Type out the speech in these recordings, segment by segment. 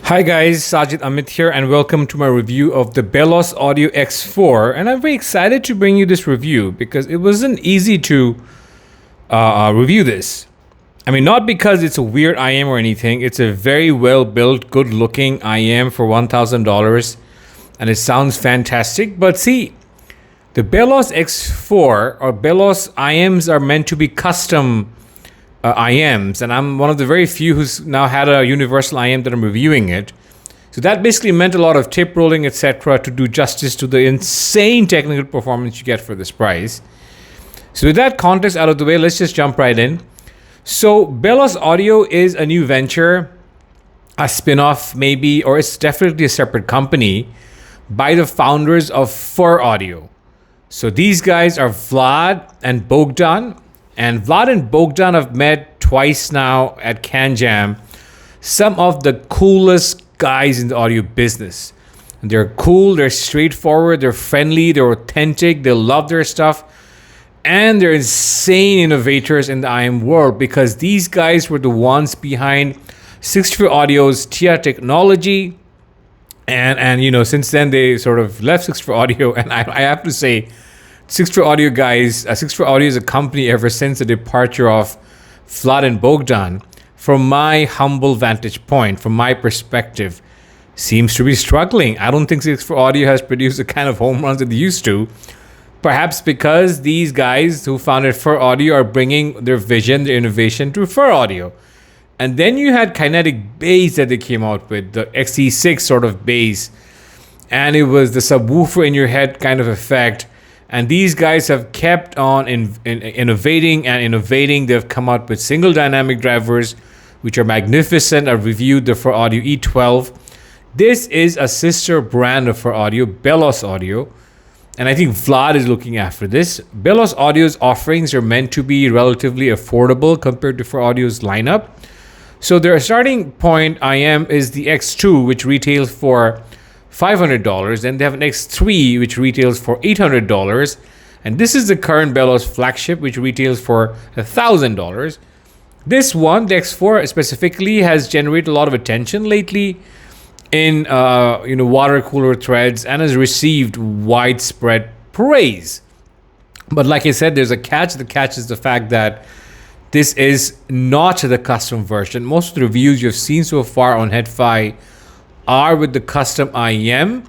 Hi guys, Sajid Amit here and welcome to my review of the Bellos Audio X4, and I'm very excited to bring you this review because it wasn't easy to review this. I mean, not because it's a weird IM or anything, it's a very well built, good looking IM for $1,000 and it sounds fantastic. But see, the Bellos X4 or Bellos IMs are meant to be custom IMs, and I'm one of the very few who's now had a universal IM that I'm reviewing it. So that basically meant a lot of tip rolling, etc., to do justice to the insane technical performance you get for this price. So with that context out of the way, let's just jump right in. So Bellos Audio is a new venture, a spin-off maybe, or it's definitely a separate company by the founders of FiR Audio. So these guys are Vlad and Bogdan. And Vlad and Bogdan have met twice now at CanJam. Some of the coolest guys in the audio business. And they're cool, they're straightforward, they're friendly, they're authentic, they love their stuff. And they're insane innovators in the IM world because these guys were the ones behind 6 Audio's TIA technology. And you know, since then they sort of left 6 Audio. And I have to say, 6 Audio guys, 6 Audio is a company ever since the departure of Vlad and Bogdan, from my humble vantage point, from my perspective, seems to be struggling. I don't think 6 Audio has produced the kind of home runs that they used to. Perhaps because these guys who founded FiR Audio are bringing their vision, their innovation to FiR Audio. And then you had kinetic bass that they came out with, the XE6 sort of bass. And it was the subwoofer in your head kind of effect. And these guys have kept on innovating and innovating. They've come out with single dynamic drivers, which are magnificent. I've reviewed the FiR Audio E12. This is a sister brand of FiR Audio, Bellos Audio. And I think Vlad is looking after this. Bellos Audio's offerings are meant to be relatively affordable compared to FiR Audio's lineup. So their starting point IM is the X2, which retails for $500, then they have an X3 which retails for $800, and this is the current Bellos flagship which retails for $1,000. This one, the X4 specifically, has generated a lot of attention lately in water cooler threads and has received widespread praise. But like I said, there's a catch. The catch is the fact that this is not the custom version. Most of the reviews you've seen so far on HeadFi are with the custom IM.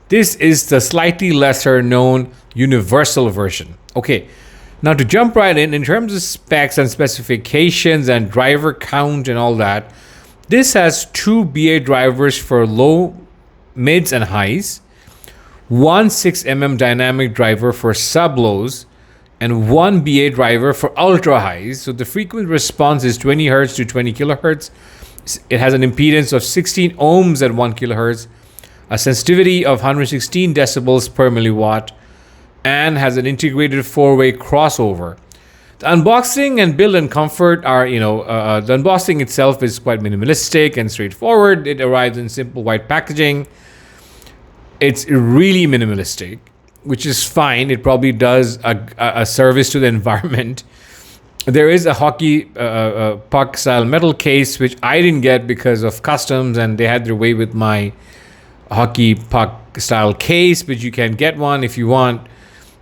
This is the slightly lesser known universal version. Okay, now to jump right in terms of specs and specifications and driver count and all that, this has 2 BA drivers for low, mids, and highs, one 6mm dynamic driver for sub-lows, and one BA driver for ultra highs. So the frequency response is 20 Hz to 20 kHz. It has an impedance of 16 ohms at 1 kHz, a sensitivity of 116 decibels per milliwatt, and has an integrated 4-way crossover. The unboxing and build and comfort are, the unboxing itself is quite minimalistic and straightforward. It arrives in simple white packaging. It's really minimalistic, which is fine. It probably does a service to the environment. There is a hockey puck style metal case, which I didn't get because of customs, and they had their way with my hockey puck style case, but you can get one if you want.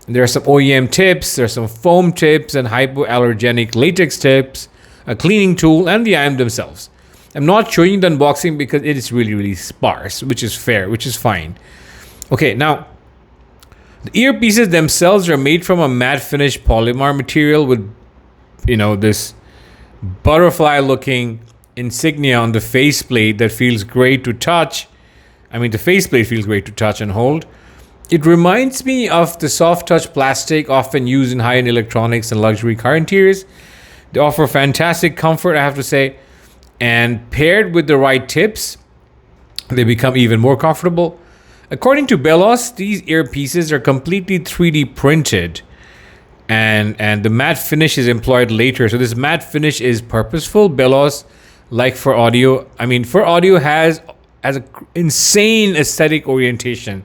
There are some OEM tips, there's some foam tips and hypoallergenic latex tips, a cleaning tool, and the IM themselves. I'm not showing you the unboxing because it is really, really sparse, which is fair, which is fine. Okay, now, the earpieces themselves are made from a matte finish polymer material with this butterfly looking insignia on the faceplate that feels great to touch. I mean, the faceplate feels great to touch and hold. It reminds me of the soft touch plastic often used in high-end electronics and luxury car interiors. They offer fantastic comfort, I have to say, and paired with the right tips, they become even more comfortable. According to Bellos, these earpieces are completely 3D printed. And the matte finish is employed later. So this matte finish is purposeful. Bellos, like FiR Audio, FiR Audio has an insane aesthetic orientation.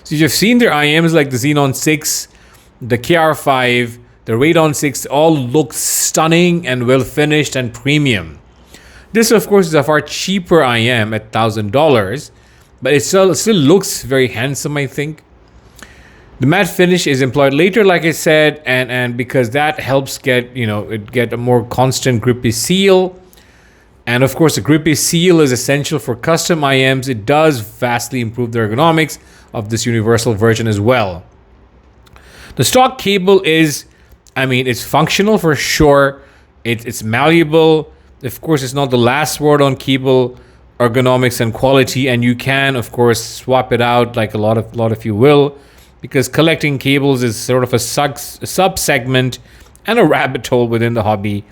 So you've seen their IMs like the Xenon 6, the KR5, the Radon 6, all look stunning and well finished and premium. This, of course, is a far cheaper IM at $1,000, but it still looks very handsome, I think. The matte finish is employed later, like I said, and because that helps get a more constant grippy seal. And of course, a grippy seal is essential for custom IMs. It does vastly improve the ergonomics of this universal version as well. The stock cable is, it's functional for sure. It's malleable. Of course, it's not the last word on cable ergonomics and quality, and you can, of course, swap it out like a lot of you will, because collecting cables is sort of a sub-segment and a rabbit hole within the hobby,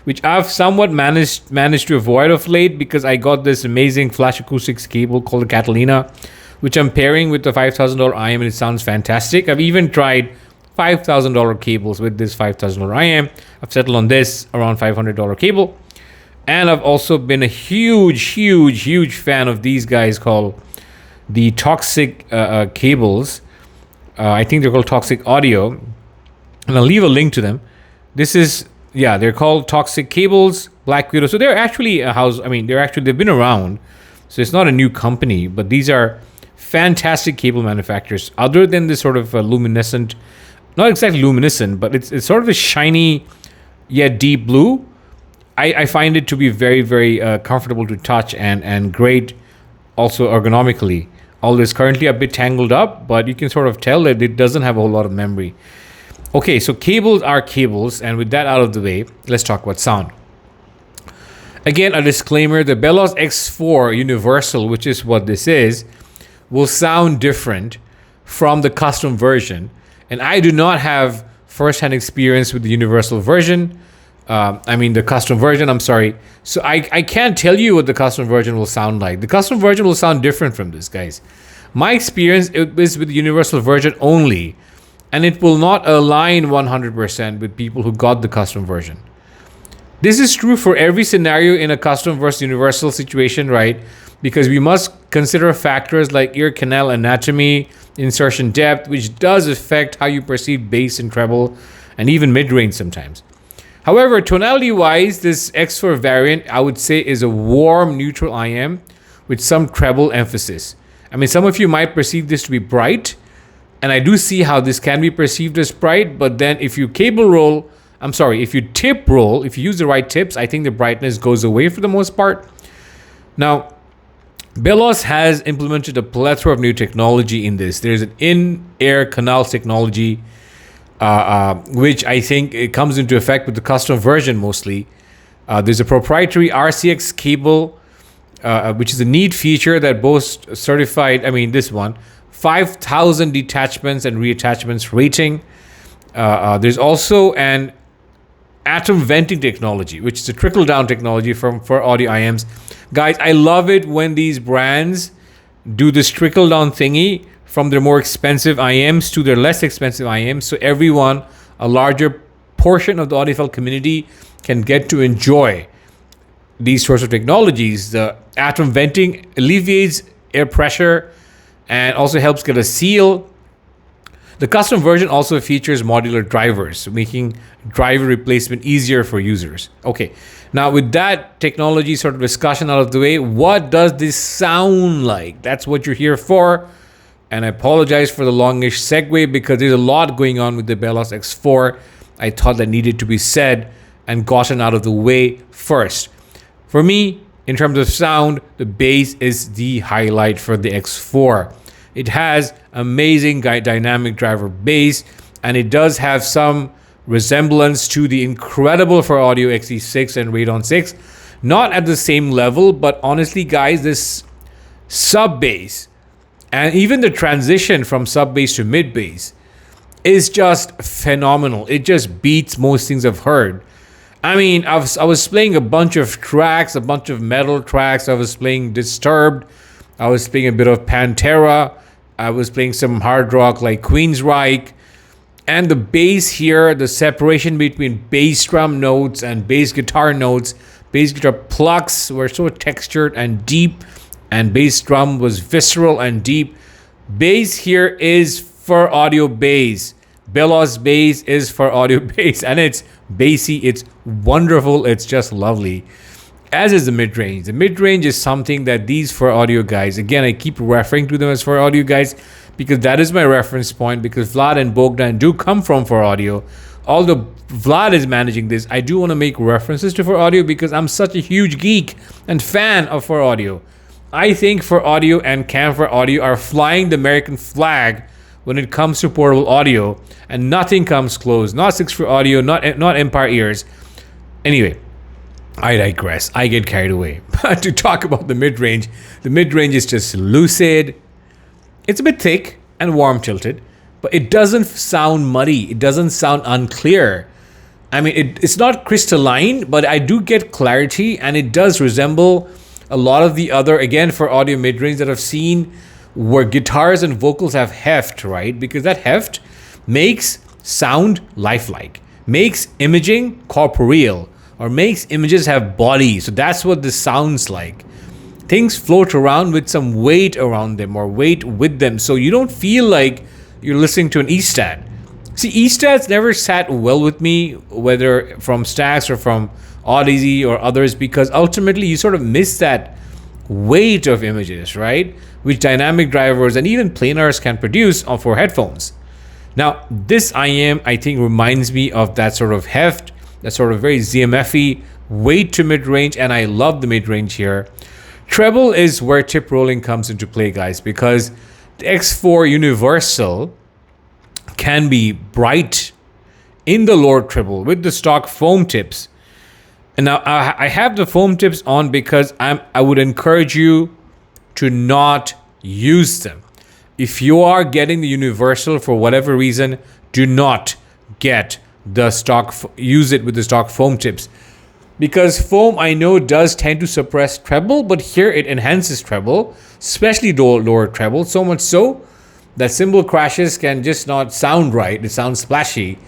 which I've somewhat managed to avoid of late, because I got this amazing flash acoustics cable called the Catalina, which I'm pairing with the $5,000 IM, and it sounds fantastic. I've even tried $5,000 cables with this $5,000 IM. I've settled on this around $500 cable. And I've also been a huge fan of these guys called the Toxic cables. I think they're called Toxic Audio, and I'll leave a link to them. They're called Toxic Cables, Black Widow. So they're actually they've been around. So it's not a new company, but these are fantastic cable manufacturers. Other than this sort of luminescent, not exactly luminescent, but it's sort of a shiny yet deep blue. I find it to be very, very comfortable to touch and great also ergonomically. Although it's currently a bit tangled up, but you can sort of tell that it doesn't have a whole lot of memory. Okay, so cables are cables, and with that out of the way, let's talk about sound. Again, a disclaimer, the Bellos X4 Universal, which is what this is, will sound different from the custom version. And I do not have first-hand experience with the Universal version. The custom version, I'm sorry. So I can't tell you what the custom version will sound like. The custom version will sound different from this, guys. My experience is with the universal version only, and it will not align 100% with people who got the custom version. This is true for every scenario in a custom versus universal situation, right? Because we must consider factors like ear canal anatomy, insertion depth, which does affect how you perceive bass and treble, and even mid-range sometimes. However, tonality-wise, this X4 variant, I would say, is a warm, neutral IM with some treble emphasis. Some of you might perceive this to be bright, and I do see how this can be perceived as bright, but then if you tip roll, if you use the right tips, I think the brightness goes away for the most part. Now, Bellos has implemented a plethora of new technology in this. There's an in-air canal technology, which I think it comes into effect with the custom version mostly. There's a proprietary RCX cable, which is a neat feature that boasts certified, 5,000 detachments and reattachments rating. There's also an atom venting technology, which is a trickle-down technology for audio IMs. Guys, I love it when these brands do this trickle-down thingy from their more expensive IMs to their less expensive IMs, so everyone, a larger portion of the audiophile community, can get to enjoy these sorts of technologies. The atom venting alleviates air pressure and also helps get a seal. The custom version also features modular drivers, making driver replacement easier for users. Okay, now with that technology sort of discussion out of the way, what does this sound like? That's what you're here for. And I apologize for the longish segue because there's a lot going on with the Bellos X4. I thought that needed to be said and gotten out of the way first. For me, in terms of sound, the bass is the highlight for the X4. It has amazing dynamic driver bass, and it does have some resemblance to the incredible FiR Audio XE6 and Radon 6. Not at the same level, but honestly, guys, this sub bass and even the transition from sub bass to mid bass is just phenomenal. It just beats most things I've heard. I was playing a bunch of tracks, a bunch of metal tracks. I was playing Disturbed. I was playing a bit of Pantera. I was playing some hard rock like Queensryche. And the bass here, the separation between bass drum notes and bass guitar notes, bass guitar plucks were so textured and deep, and bass drum was visceral and deep. Bass here is FiR Audio bass. Bellos bass is FiR Audio bass, and it's bassy, it's wonderful, it's just lovely. as is the mid-range. The mid-range is something that these FiR Audio guys, again, I keep referring to them as FiR Audio guys because that is my reference point, because Vlad and Bogdan do come from FiR Audio. Although Vlad is managing this, I do want to make references to FiR Audio because I'm such a huge geek and fan of FiR Audio. I think FiR Audio and FiR Audio are flying the American flag when it comes to portable audio, and nothing comes close. Not 6-FiR Audio, not Empire Ears. Anyway, I digress. I get carried away. But to talk about the mid-range is just lucid. It's a bit thick and warm tilted, but it doesn't sound muddy. It doesn't sound unclear. I mean, it's not crystalline, but I do get clarity, and it does resemble a lot of the other, again, FiR Audio mid-range that I've seen where guitars and vocals have heft, right? Because that heft makes sound lifelike, makes imaging corporeal, or makes images have body. So that's what this sounds like. Things float around with some weight around them or weight with them. So you don't feel like you're listening to an E-Stat. See, E-Stats never sat well with me, whether from Stax or from Odyssey or others, because ultimately you sort of miss that weight of images, right? Which dynamic drivers and even planars can produce for headphones. Now, this IM, I think, reminds me of that sort of heft, that sort of very ZMF-y weight to mid-range, and I love the mid-range here. Treble is where tip rolling comes into play, guys, because the X4 Universal can be bright in the lower treble with the stock foam tips. And now I have the foam tips on because I would encourage you to not use them. If you are getting the Universal for whatever reason, do not get the stock, use it with the stock foam tips. Because foam, I know, does tend to suppress treble, but here it enhances treble, especially lower treble, so much so that cymbal crashes can just not sound right. It sounds splashy.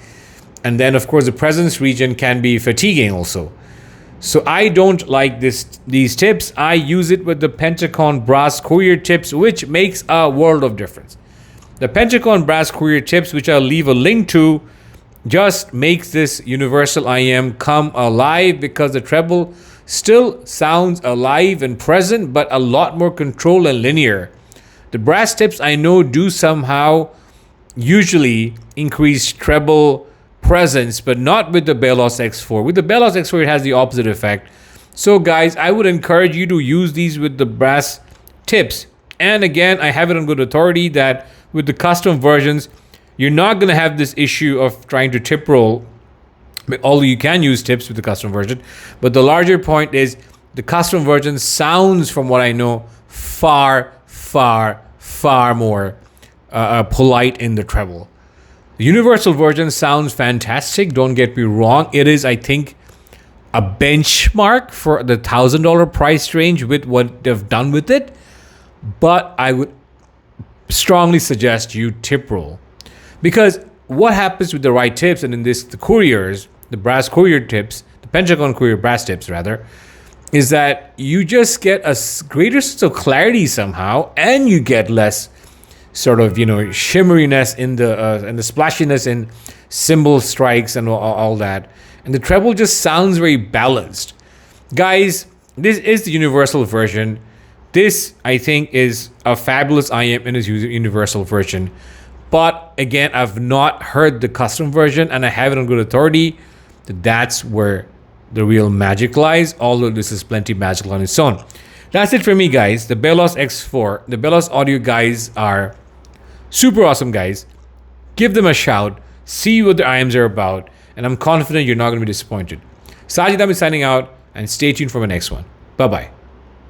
And then, of course, the presence region can be fatiguing also. So I don't like these tips. I use it with the Pentacon brass courier tips, which makes a world of difference. The Pentacon brass courier tips, which I'll leave a link to, just makes this Universal IM come alive, because the treble still sounds alive and present, but a lot more controlled and linear. The brass tips, I know, do somehow usually increase treble presence, but not with the Bellos X4. With the Bellos X4, it has the opposite effect. So guys, I would encourage you to use these with the brass tips. And again, I have it on good authority that with the custom versions, you're not going to have this issue of trying to tip roll, although you can use tips with the custom version. But the larger point is the custom version sounds, from what I know, far more polite in the treble. The Universal version sounds fantastic, don't get me wrong. It is, I think, a benchmark for the $1,000 price range with what they've done with it. But I would strongly suggest you tip roll. Because what happens with the right tips, and in this, the couriers, the brass courier tips, the Pentagon courier brass tips rather, is that you just get a greater sense of clarity somehow, and you get less sort of, shimmeriness in the and the splashiness in cymbal strikes and all that. And the treble just sounds very balanced. Guys, this is the Universal version. This, I think, is a fabulous IM in its Universal version. But again, I've not heard the custom version, and I have it on good authority that that's where the real magic lies, although this is plenty magical on its own. That's it for me, guys. The Bellos X4, the Bellos Audio guys are super awesome guys. Give them a shout, see what their IMs are about, and I'm confident you're not going to be disappointed. Sajid is signing out, and stay tuned for my next one. Bye-bye.